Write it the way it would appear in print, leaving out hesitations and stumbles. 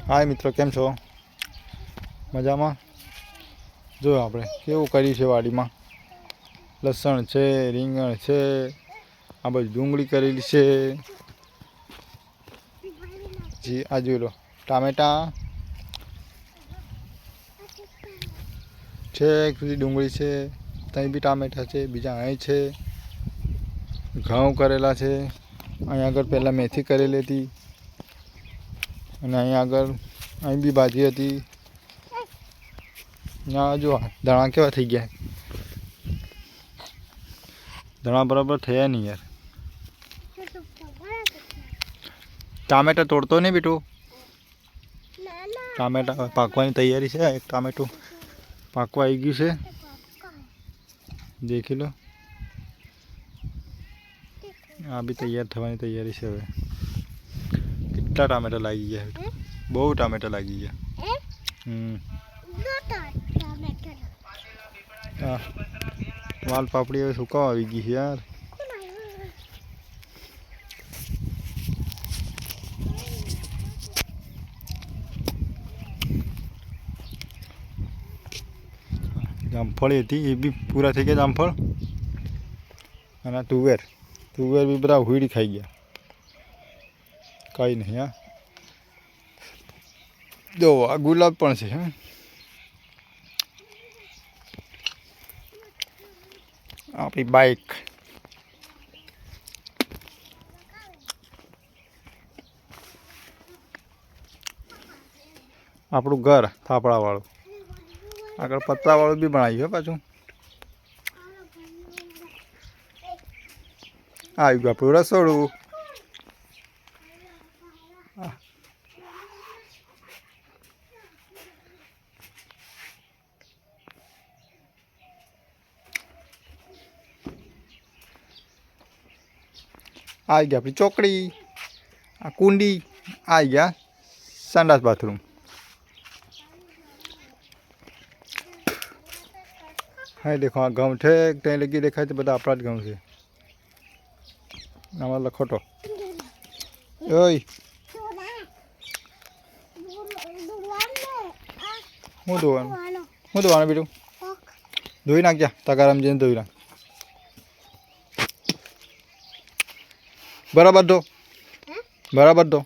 हाय मित्रों केम छो मजा में जो आपणे केवुं कर्युं छे वाड़ी में लसण छे રીંગણ छे आ बधी डूंगળી करेली छे जी आ जो लो टामेटा छे एक सुधी डूंगળી छे तई बी टामेटा छे बीजा अहीं छे घઉં करेला छे अहीं आगळ पहेला मेथी करेली हती अने अहीं आगळ अहीं बी भाजी हती ना जो धाणा केवा थई गया धाणा बराबर थया नहीं यार टामेटा तोड़तो नहीं बेटू टामेटा पाकवानी तैयारी है एक टामेटू पाकवा आई गयु छे देखी लो आ भी तैयार थवानी तैयारी है हवे कितना टामेटा लागी गया बहु टामेटा लागी गया वाल पापड़ी हवे सुकावा आई गई यार जामफळ थी ये भी पूरा थी गया जामफळ अने तुवेर तुवेर भी बड़ा हुईड़ी खाई गया कई नहीं हाँ जो आ गुलाब पण छे हाँ आपणी बाइक आपणुं घर थापड़ा वाळुं आगळ पतरा वाळुं बी बनाव्युं है पाछुं आई गयुं आपणुं रसोडुं आई गई अपनी चौकड़ी आ कुंडी आई गया संडास बाथरूम हाँ देखो आ घઉં ठेक तई लगी देखाय तो बधा आपड़ा ज घઉં छे आमां लखोटो ओय हूँ धोवानुं बेटू धोई नाख जा तगाराम जईने धोई नाख बराबर दो बराबर दो